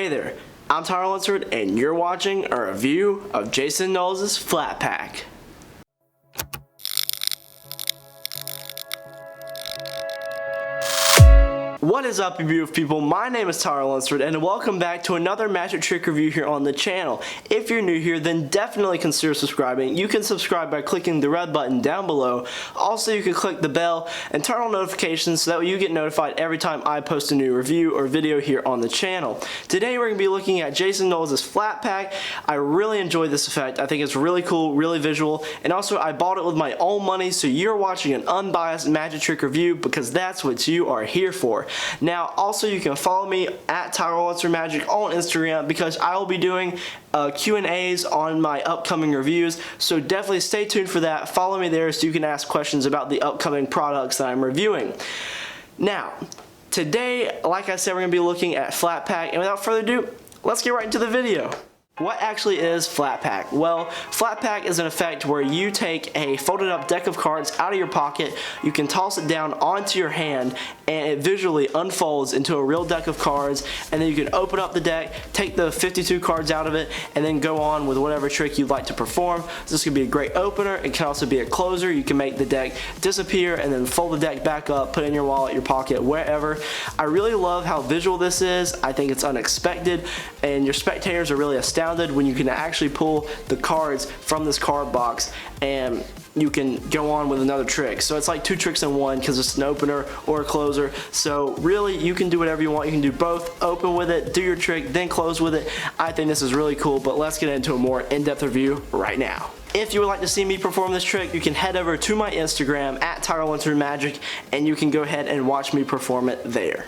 Hey there, I'm Lunsford and you're watching a review of Jason Knowles' Flat Pack. What is up, you beautiful people? My name is Lunsford and welcome back to another magic trick review here on the channel. If you're new here, then definitely consider subscribing. You can subscribe by clicking the red button down below. Also, you can click the bell and turn on notifications so that way you get notified every time I post a new review or video here on the channel. Today we're going to be looking at Jason Knowles' Flat Pack. I really enjoy this effect. I think it's really cool, really visual, and also I bought it with my own money, so you're watching an unbiased magic trick review because that's what you are here for. Now, also you can follow me at Lunsford Magic on Instagram because I will be doing Q&As on my upcoming reviews, so definitely stay tuned for that. Follow me there so you can ask questions about the upcoming products that I'm reviewing. Now, today, like I said, we're going to be looking at Flat Pack, and without further ado, let's get right into the video. What actually is Flat Pack? Well, Flat Pack is an effect where you take a folded up deck of cards out of your pocket, you can toss it down onto your hand, and it visually unfolds into a real deck of cards, and then you can open up the deck, take the 52 cards out of it, and then go on with whatever trick you'd like to perform. So this could be a great opener, it can also be a closer. You can make the deck disappear and then fold the deck back up, put it in your wallet, your pocket, wherever. I really love how visual this is. I think it's unexpected, and your spectators are really astounded when you can actually pull the cards from this card box and you can go on with another trick. So it's like two tricks in one because it's an opener or a closer. So really, you can do whatever you want. You can do both. Open with it, do your trick, then close with it. I think this is really cool, but let's get into a more in-depth review right now. If you would like to see me perform this trick, you can head over to my Instagram at Lunsford Magic and you can go ahead and watch me perform it there.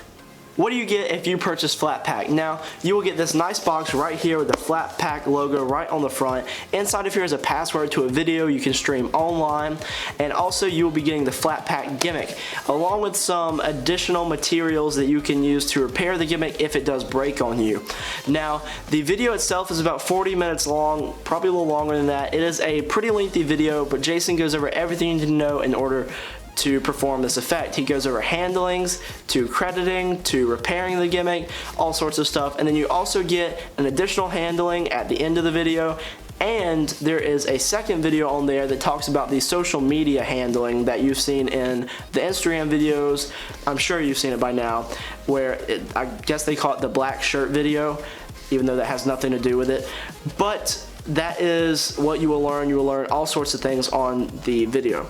What do you get if you purchase Flat Pack? Now, you will get this nice box right here with the Flat Pack logo right on the front. Inside of here is a password to a video you can stream online, and also you will be getting the Flat Pack gimmick, along with some additional materials that you can use to repair the gimmick if it does break on you. Now, the video itself is about 40 minutes long, probably a little longer than that. It is a pretty lengthy video, but Jason goes over everything you need to know in order to perform this effect. He goes over handlings, to crediting, to repairing the gimmick, all sorts of stuff, and then you also get an additional handling at the end of the video, and there is a second video on there that talks about the social media handling that you've seen in the Instagram videos. I'm sure you've seen it by now, where I guess they call it the black shirt video, even though that has nothing to do with it. But that is what you will learn. You will learn all sorts of things on the video.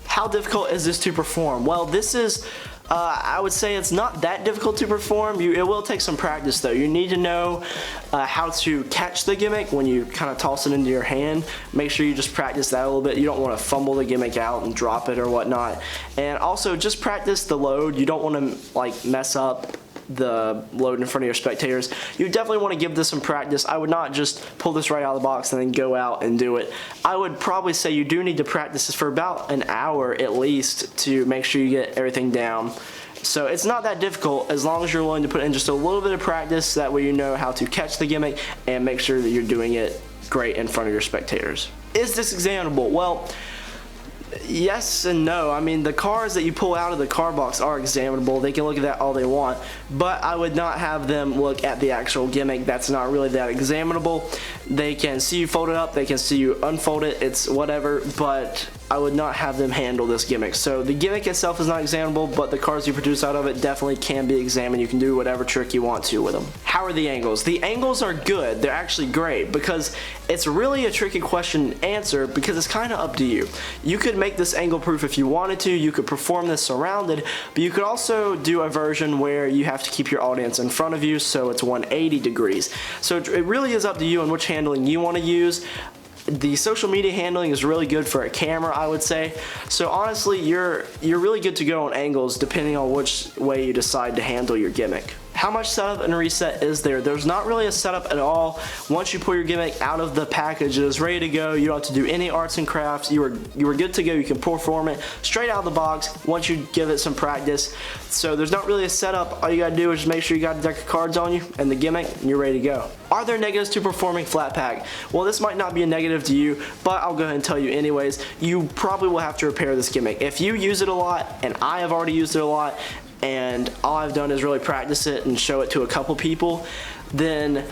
How difficult is this to perform? Well, this is, I would say it's not that difficult to perform. It will take some practice though. You need to know how to catch the gimmick when you kind of toss it into your hand. Make sure you just practice that a little bit. You don't want to fumble the gimmick out and drop it or whatnot. And also just practice the load. You don't want to like mess up the load in front of your spectators. You definitely want to give this some practice. I would not just pull this right out of the box and then go out and do it. I would probably say you do need to practice this for about an hour at least to make sure you get everything down. So it's not that difficult as long as you're willing to put in just a little bit of practice. That way you know how to catch the gimmick and make sure that you're doing it great in front of your spectators. Is this examinable? Well, yes and no. I mean, the cards that you pull out of the card box are examinable. They can look at that all they want, but I would not have them look at the actual gimmick. That's not really that examinable. They can see you fold it up, they can see you unfold it, it's whatever, but I would not have them handle this gimmick. So the gimmick itself is not examinable, but the cards you produce out of it definitely can be examined. You can do whatever trick you want to with them. How are the angles? The angles are good. They're actually great because it's really a tricky question to answer because it's kind of up to you. You could make this angle proof if you wanted to. You could perform this surrounded, but you could also do a version where you have to keep your audience in front of you, so it's 180 degrees. So it really is up to you on which handling you want to use. The social media handling is really good for a camera, I would say. So honestly, you're really good to go on angles depending on which way you decide to handle your gimmick. How much setup and reset is there? There's not really a setup at all. Once you pull your gimmick out of the package, it is ready to go. You don't have to do any arts and crafts. You are good to go. You can perform it straight out of the box once you give it some practice. So there's not really a setup. All you gotta do is just make sure you got a deck of cards on you and the gimmick, and you're ready to go. Are there negatives to performing Flat Pack? Well, this might not be a negative to you, but I'll go ahead and tell you anyways. You probably will have to repair this gimmick. If you use it a lot, and I have already used it a lot, and all I've done is really practice it and show it to a couple people, then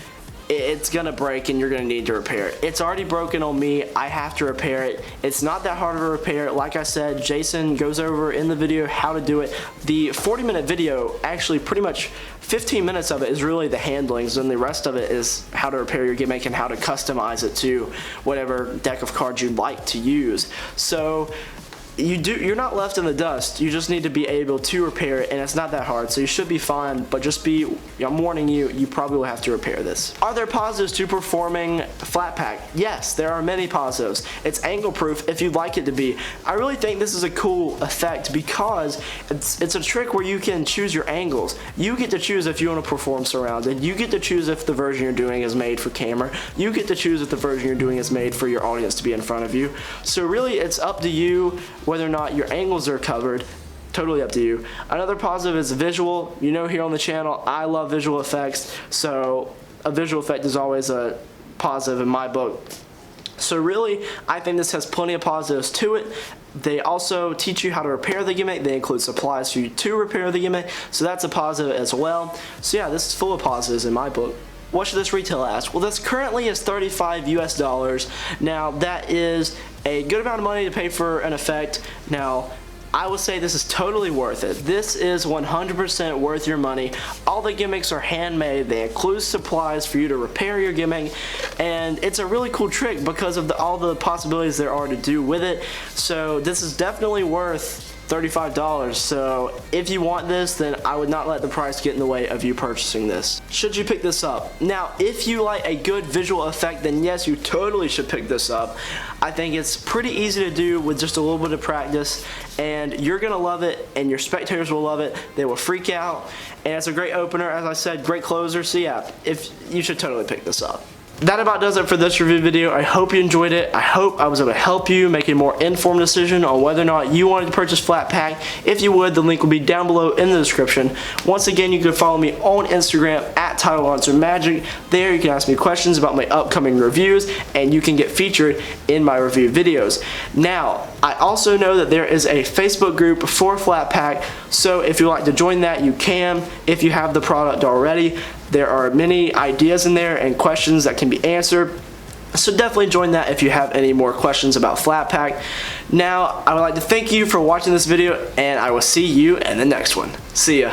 it's gonna break and you're gonna need to repair it. It's already broken on me. I have to repair it. It's not that hard of a repair. Like I said, Jason goes over in the video how to do it. The 40-minute video, actually pretty much 15 minutes of it is really the handlings, and the rest of it is how to repair your gimmick and how to customize it to whatever deck of cards you'd like to use. So you're not left in the dust. You just need to be able to repair it, and it's not that hard, so you should be fine. But just I'm warning you, you probably will have to repair this. Are there positives to performing flat pack? Yes, there are many positives. It's angle proof if you'd like it to be. I really think this is a cool effect because it's a trick where you can choose your angles. You get to choose if you want to perform surrounded. You get to choose if the version you're doing is made for camera. You get to choose if the version you're doing is made for your audience to be in front of you. So really, it's up to you whether or not your angles are covered. Totally up to you. Another positive is visual. You know, here on the channel, I love visual effects, so a visual effect is always a positive in my book. So really, I think this has plenty of positives to it. They also teach you how to repair the gimmick. They include supplies for you to repair the gimmick, so that's a positive as well. So yeah, this is full of positives in my book. What should this retail at? Well, this currently is $35 US. Now, that is a good amount of money to pay for an effect. Now, I would say this is totally worth it. This is 100% worth your money. All the gimmicks are handmade. They include supplies for you to repair your gimmick, and it's a really cool trick because of all the possibilities there are to do with it. So this is definitely worth $35. So if you want this, then I would not let the price get in the way of you purchasing this. Should you pick this up? Now, if you like a good visual effect, then yes, you totally should pick this up. I think it's pretty easy to do with just a little bit of practice, and you're gonna love it, and your spectators will love it. They will freak out, and it's a great opener, as I said, great closer. So yeah, you should totally pick this up. That about does it for this review video. I hope you enjoyed it. I hope I was able to help you make a more informed decision on whether or not you wanted to purchase flat pack. If you would, the link will be down below in the description. Once again, you can follow me on Instagram at @TylerLunsfordMagic. There you can ask me questions about my upcoming reviews, and you can get featured in my review videos. Now, I also know that there is a Facebook group for flat pack, so if you'd like to join that, you can. If you have the product already, there are many ideas in there and questions that can be answered. So definitely join that if you have any more questions about flat pack. Now, I would like to thank you for watching this video, and I will see you in the next one. See ya.